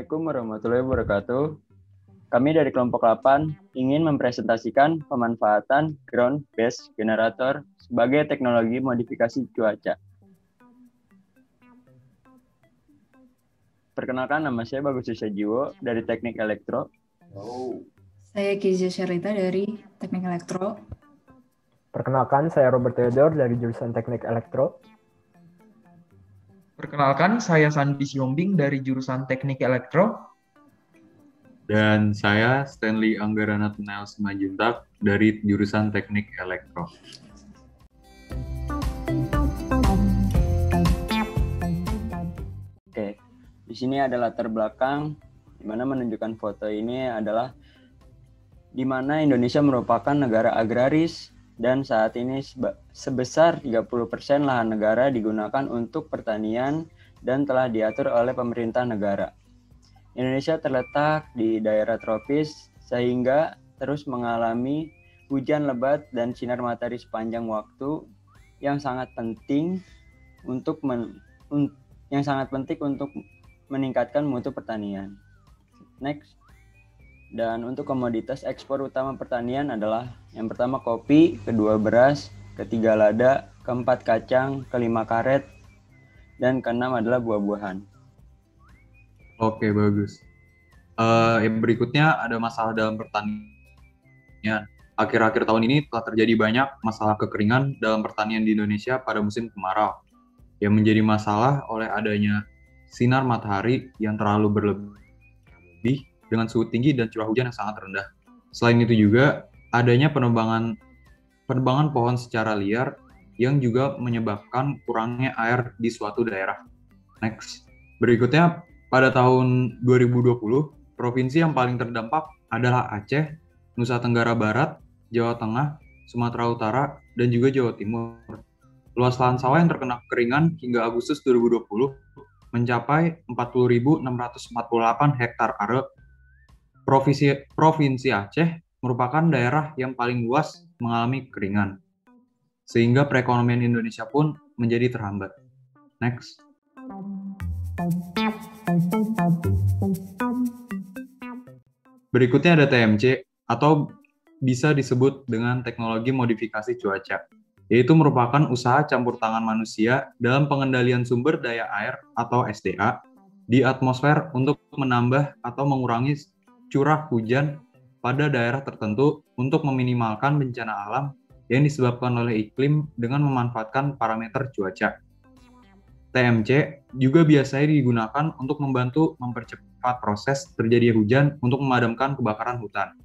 Assalamualaikum warahmatullahi wabarakatuh. Kami dari kelompok 8 ingin mempresentasikan pemanfaatan ground-based generator sebagai teknologi modifikasi cuaca. Perkenalkan, nama saya Bagus Susajiwo dari Teknik Elektro. Saya Kezia Syarita dari Teknik Elektro. Perkenalkan, saya Robert Theodore dari jurusan Teknik Elektro. Perkenalkan, saya Sandi Siombing dari jurusan Teknik Elektro. Dan saya Stanley Anggarana Tunail Simajuntak dari jurusan Teknik Elektro. Oke, di sini ada latar belakang di mana menunjukkan foto ini adalah di mana Indonesia merupakan negara agraris dan saat ini sebesar 30% lahan negara digunakan untuk pertanian dan telah diatur oleh pemerintah negara. Indonesia terletak di daerah tropis sehingga terus mengalami hujan lebat dan sinar matahari sepanjang waktu yang sangat penting untuk meningkatkan mutu pertanian. Next. Dan untuk komoditas ekspor utama pertanian adalah yang pertama kopi, kedua beras, ketiga lada, keempat kacang, kelima karet, dan keenam adalah buah-buahan. Oke, bagus. Yang berikutnya ada masalah dalam pertanian. Akhir-akhir tahun ini telah terjadi banyak masalah kekeringan dalam pertanian di Indonesia pada musim kemarau, yang menjadi masalah oleh adanya sinar matahari yang terlalu berlebih dengan suhu tinggi dan curah hujan yang sangat rendah. Selain itu juga adanya penebangan pohon secara liar yang juga menyebabkan kurangnya air di suatu daerah. Next. Berikutnya, pada tahun 2020, provinsi yang paling terdampak adalah Aceh, Nusa Tenggara Barat, Jawa Tengah, Sumatera Utara, dan juga Jawa Timur. Luas lahan sawah yang terkena kekeringan hingga Agustus 2020 mencapai 40.648 hektar are. Provinsi Aceh merupakan daerah yang paling luas mengalami kekeringan, sehingga perekonomian Indonesia pun menjadi terhambat. Next. Berikutnya ada TMC atau bisa disebut dengan teknologi modifikasi cuaca, yaitu merupakan usaha campur tangan manusia dalam pengendalian sumber daya air atau SDA di atmosfer untuk menambah atau mengurangi curah hujan pada daerah tertentu untuk meminimalkan bencana alam yang disebabkan oleh iklim dengan memanfaatkan parameter cuaca. TMC juga biasanya digunakan untuk membantu mempercepat proses terjadinya hujan untuk memadamkan kebakaran hutan.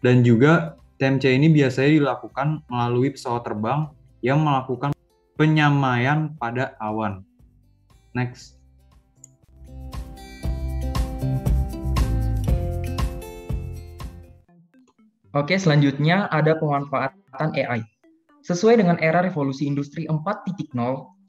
Dan juga TMC ini biasanya dilakukan melalui pesawat terbang yang melakukan penyamaian pada awan. Next. Oke, selanjutnya ada pemanfaatan AI. Sesuai dengan era revolusi industri 4.0,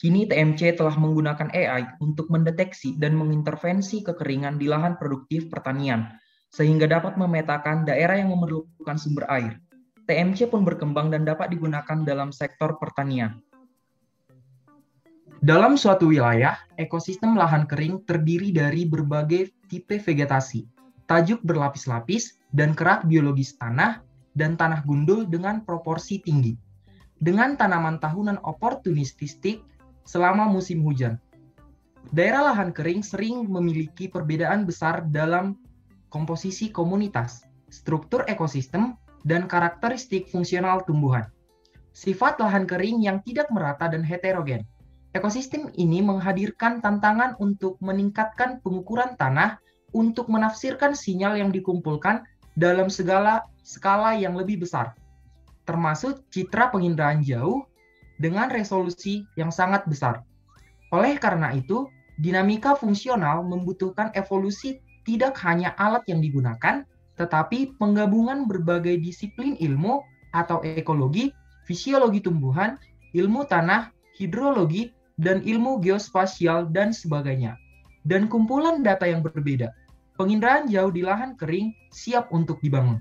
kini TMC telah menggunakan AI untuk mendeteksi dan mengintervensi kekeringan di lahan produktif pertanian, sehingga dapat memetakan daerah yang memerlukan sumber air. TMC pun berkembang dan dapat digunakan dalam sektor pertanian. Dalam suatu wilayah, ekosistem lahan kering terdiri dari berbagai tipe vegetasi, tajuk berlapis-lapis, dan kerak biologis tanah, dan tanah gundul dengan proporsi tinggi, dengan tanaman tahunan oportunistik selama musim hujan. Daerah lahan kering sering memiliki perbedaan besar dalam komposisi komunitas, struktur ekosistem, dan karakteristik fungsional tumbuhan. Sifat lahan kering yang tidak merata dan heterogen. Ekosistem ini menghadirkan tantangan untuk meningkatkan pengukuran tanah untuk menafsirkan sinyal yang dikumpulkan dalam skala yang lebih besar, termasuk citra penginderaan jauh dengan resolusi yang sangat besar. Oleh karena itu, dinamika fungsional membutuhkan evolusi tidak hanya alat yang digunakan, tetapi penggabungan berbagai disiplin ilmu atau ekologi, fisiologi tumbuhan, ilmu tanah, hidrologi, dan ilmu geospasial dan sebagainya. Dan kumpulan data yang berbeda. Penginderaan jauh di lahan kering siap untuk dibangun.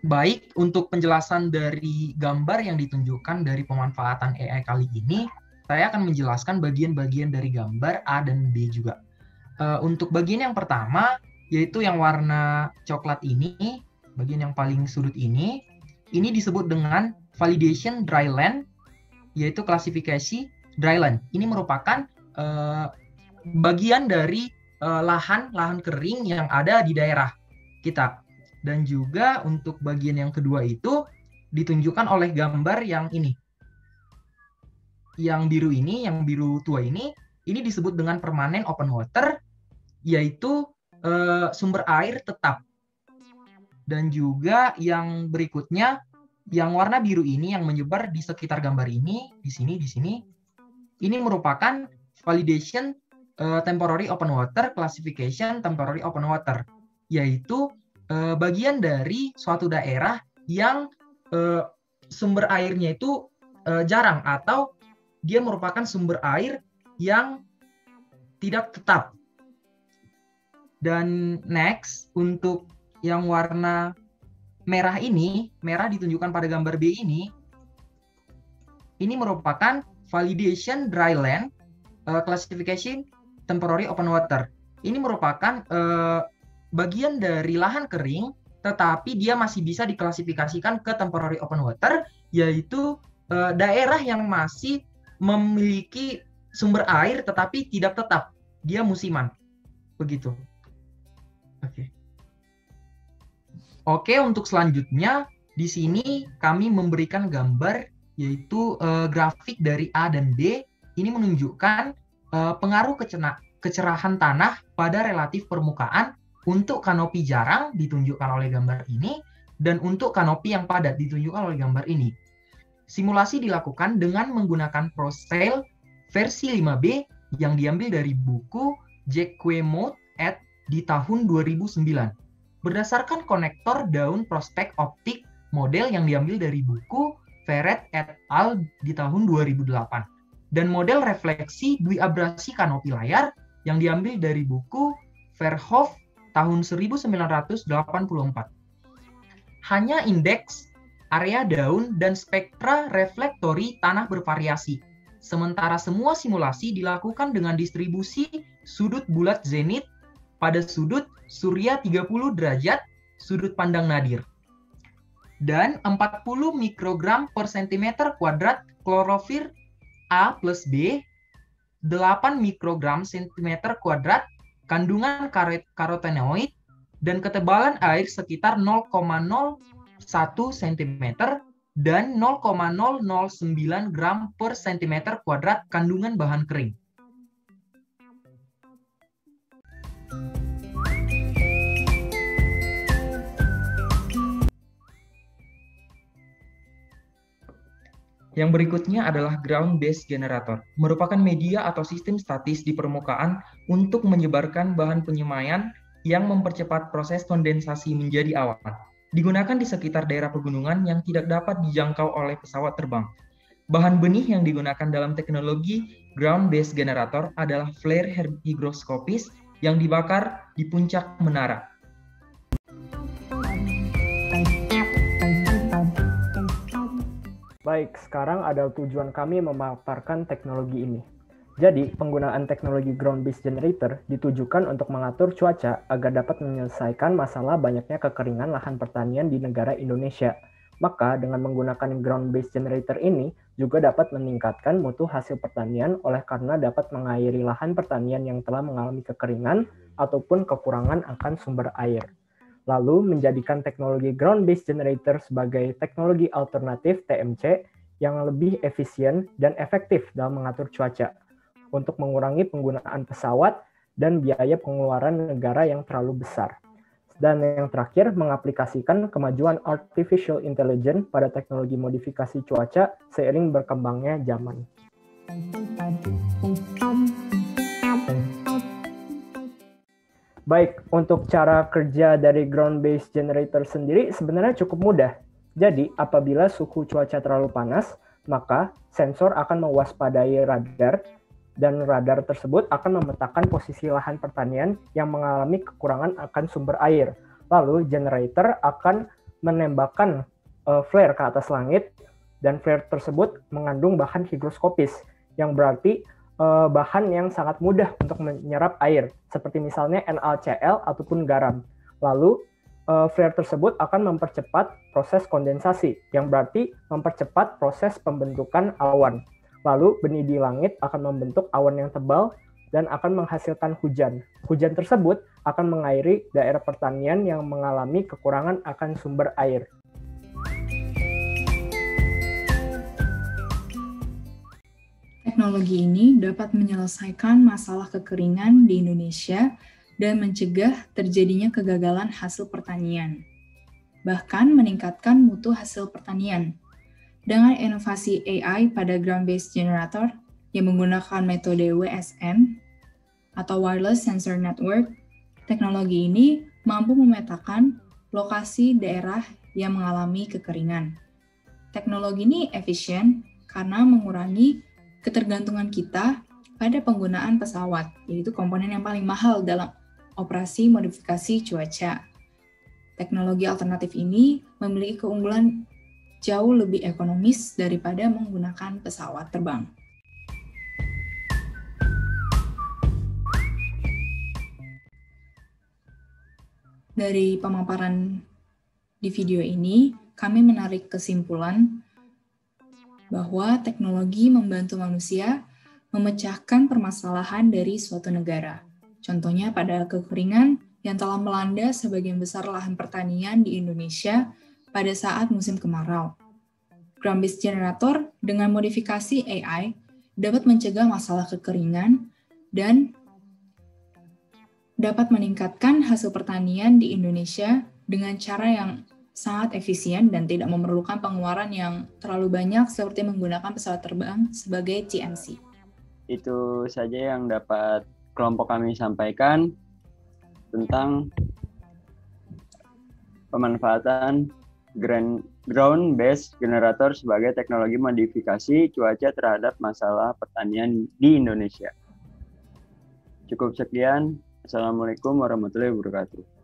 Baik, untuk penjelasan dari gambar yang ditunjukkan dari pemanfaatan AI kali ini, saya akan menjelaskan bagian-bagian dari gambar A dan B juga. Untuk bagian yang pertama, yaitu yang warna coklat ini, bagian yang paling sudut ini disebut dengan validation dryland, yaitu klasifikasi dryland. Ini merupakan bagian dari lahan kering yang ada di daerah kita. Dan juga untuk bagian yang kedua itu ditunjukkan oleh gambar yang ini. Yang biru ini, yang biru tua ini disebut dengan permanent open water, yaitu sumber air tetap. Dan juga yang berikutnya, yang warna biru ini yang menyebar di sekitar gambar ini, di sini, ini merupakan validation temporary open water, classification temporary open water, yaitu bagian dari suatu daerah yang sumber airnya itu jarang atau dia merupakan sumber air yang tidak tetap. Dan next, untuk yang warna merah ini, merah ditunjukkan pada gambar B ini merupakan validation dryland classification temporary open water. Ini merupakan bagian dari lahan kering, tetapi dia masih bisa diklasifikasikan ke temporary open water, yaitu daerah yang masih memiliki sumber air tetapi tidak tetap, dia musiman. Begitu. Oke, untuk selanjutnya di sini kami memberikan gambar, yaitu grafik dari A dan B. Ini menunjukkan pengaruh kecerahan tanah pada relatif permukaan untuk kanopi jarang ditunjukkan oleh gambar ini, dan untuk kanopi yang padat ditunjukkan oleh gambar ini. Simulasi dilakukan dengan menggunakan ProScale versi 5B yang diambil dari buku Jacques Mott et di tahun 2009. Berdasarkan konektor daun prospek optik model yang diambil dari buku Ferret et al. Di tahun 2008. Dan model refleksi dwiabrasi kanopi layar yang diambil dari buku Verhoef tahun 1984. Hanya indeks area daun dan spektra reflektori tanah bervariasi. Sementara semua simulasi dilakukan dengan distribusi sudut bulat zenit pada sudut surya 30 derajat sudut pandang nadir. Dan 40 mikrogram per cm kuadrat klorofil A plus B, 8 mikrogram cm kuadrat kandungan karotenoid, dan ketebalan air sekitar 0,01 cm dan 0,009 gram per cm kuadrat kandungan bahan kering. Yang berikutnya adalah ground-based generator, merupakan media atau sistem statis di permukaan untuk menyebarkan bahan penyemaian yang mempercepat proses kondensasi menjadi awan. Digunakan di sekitar daerah pegunungan yang tidak dapat dijangkau oleh pesawat terbang. Bahan benih yang digunakan dalam teknologi ground-based generator adalah flare hygroscopis yang dibakar di puncak menara. Baik, sekarang ada tujuan kami memaparkan teknologi ini. Jadi, penggunaan teknologi ground-based generator ditujukan untuk mengatur cuaca agar dapat menyelesaikan masalah banyaknya kekeringan lahan pertanian di negara Indonesia. Maka, dengan menggunakan ground-based generator ini juga dapat meningkatkan mutu hasil pertanian oleh karena dapat mengairi lahan pertanian yang telah mengalami kekeringan ataupun kekurangan akan sumber air. Lalu menjadikan teknologi ground-based generator sebagai teknologi alternatif TMC yang lebih efisien dan efektif dalam mengatur cuaca untuk mengurangi penggunaan pesawat dan biaya pengeluaran negara yang terlalu besar. Dan yang terakhir, mengaplikasikan kemajuan artificial intelligence pada teknologi modifikasi cuaca seiring berkembangnya zaman. Baik, untuk cara kerja dari ground-based generator sendiri sebenarnya cukup mudah. Jadi, apabila suhu cuaca terlalu panas, maka sensor akan mewaspadai radar, dan radar tersebut akan memetakan posisi lahan pertanian yang mengalami kekurangan akan sumber air. Lalu, generator akan menembakkan flare ke atas langit, dan flare tersebut mengandung bahan higroskopis yang berarti bahan yang sangat mudah untuk menyerap air, seperti misalnya NaCl ataupun garam. Lalu, flare tersebut akan mempercepat proses kondensasi, yang berarti mempercepat proses pembentukan awan. Lalu, benih di langit akan membentuk awan yang tebal dan akan menghasilkan hujan. Hujan tersebut akan mengairi daerah pertanian yang mengalami kekurangan akan sumber air. Teknologi ini dapat menyelesaikan masalah kekeringan di Indonesia dan mencegah terjadinya kegagalan hasil pertanian, bahkan meningkatkan mutu hasil pertanian. Dengan inovasi AI pada ground-based generator yang menggunakan metode WSN atau Wireless Sensor Network, teknologi ini mampu memetakan lokasi daerah yang mengalami kekeringan. Teknologi ini efisien karena mengurangi ketergantungan kita pada penggunaan pesawat, yaitu komponen yang paling mahal dalam operasi modifikasi cuaca. Teknologi alternatif ini memiliki keunggulan jauh lebih ekonomis daripada menggunakan pesawat terbang. Dari pemaparan di video ini, kami menarik kesimpulan bahwa teknologi membantu manusia memecahkan permasalahan dari suatu negara. Contohnya pada kekeringan yang telah melanda sebagian besar lahan pertanian di Indonesia pada saat musim kemarau. Ground-based generator dengan modifikasi AI dapat mencegah masalah kekeringan dan dapat meningkatkan hasil pertanian di Indonesia dengan cara yang sangat efisien dan tidak memerlukan pengeluaran yang terlalu banyak seperti menggunakan pesawat terbang sebagai TMC. Itu saja yang dapat kelompok kami sampaikan tentang pemanfaatan ground-based generator sebagai teknologi modifikasi cuaca terhadap masalah pertanian di Indonesia. Cukup sekian. Assalamualaikum warahmatullahi wabarakatuh.